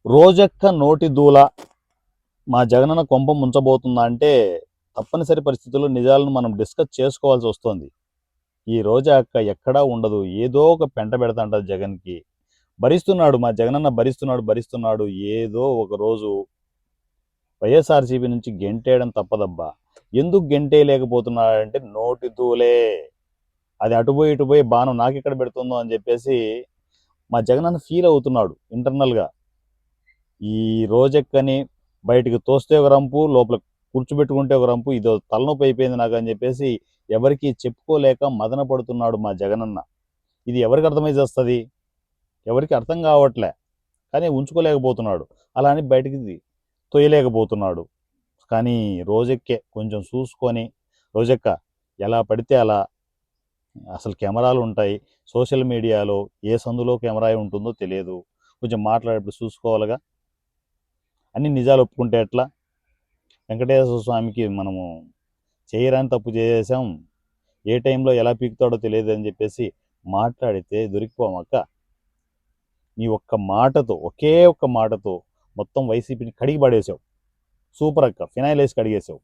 రోజక్క నోటి దూల మా జగనన్న కొంప ముంచబోతుందా అంటే తప్పనిసరి పరిస్థితుల్లో నిజాలను మనం డిస్కస్ చేసుకోవాల్సి వస్తుంది. ఈ రోజక్క ఎక్కడా ఉండదు. ఏదో ఒక పెంట పెడతాంటది జగన్కి. భరిస్తున్నాడు మా జగనన్న, భరిస్తున్నాడు. ఏదో ఒక రోజు వైఎస్ఆర్సీపీ నుంచి గెంటేయడం తప్పదబ్బా. ఎందుకు గెంటేయలేకపోతున్నాడంటే నోటి దూలే. అది అటుపోయి బాణం నాకెక్కడ పెడుతుందో అని చెప్పేసి మా జగనన్న ఫీల్ అవుతున్నాడు ఇంటర్నల్గా. ఈ రోజెక్కని బయటికి తోస్తే ఒక రంపు, లోపల కూర్చోబెట్టుకుంటే ఒక రంపు, ఇదో తలనొప్పి అయిపోయింది నాకు అని చెప్పేసి ఎవరికి చెప్పుకోలేక మదన పడుతున్నాడు మా జగనన్న. ఇది ఎవరికి అర్థమై చేస్తుంది? ఎవరికి అర్థం కావట్లే. కానీ ఉంచుకోలేకపోతున్నాడు. అలా అని బయటికి తొయ్యలేకపోతున్నాడు. కానీ రోజెక్కే కొంచెం చూసుకొని, రోజెక్క ఎలా పడితే అలా, అసలు కెమెరాలు ఉంటాయి సోషల్ మీడియాలో, ఏ సందులో కెమెరా ఉంటుందో తెలియదు. కొంచెం మాట్లాడేప్పుడు చూసుకోవాలిగా. అన్ని నిజాలు ఒప్పుకుంటే ఎట్లా? వెంకటేశ్వర స్వామికి మనము చేయరాని తప్పు చేసేసాం, ఏ టైంలో ఎలా పీకుతాడో తెలియదు అని చెప్పేసి మాట్లాడితే దొరికిపోమక్క. నీ ఒక్క మాటతో, ఒకే ఒక్క మాటతో మొత్తం వైసీపీని కడిగి పడేసావు. సూపర్ అక్క, ఫినాయిల్ వేసి కడిగేసావు.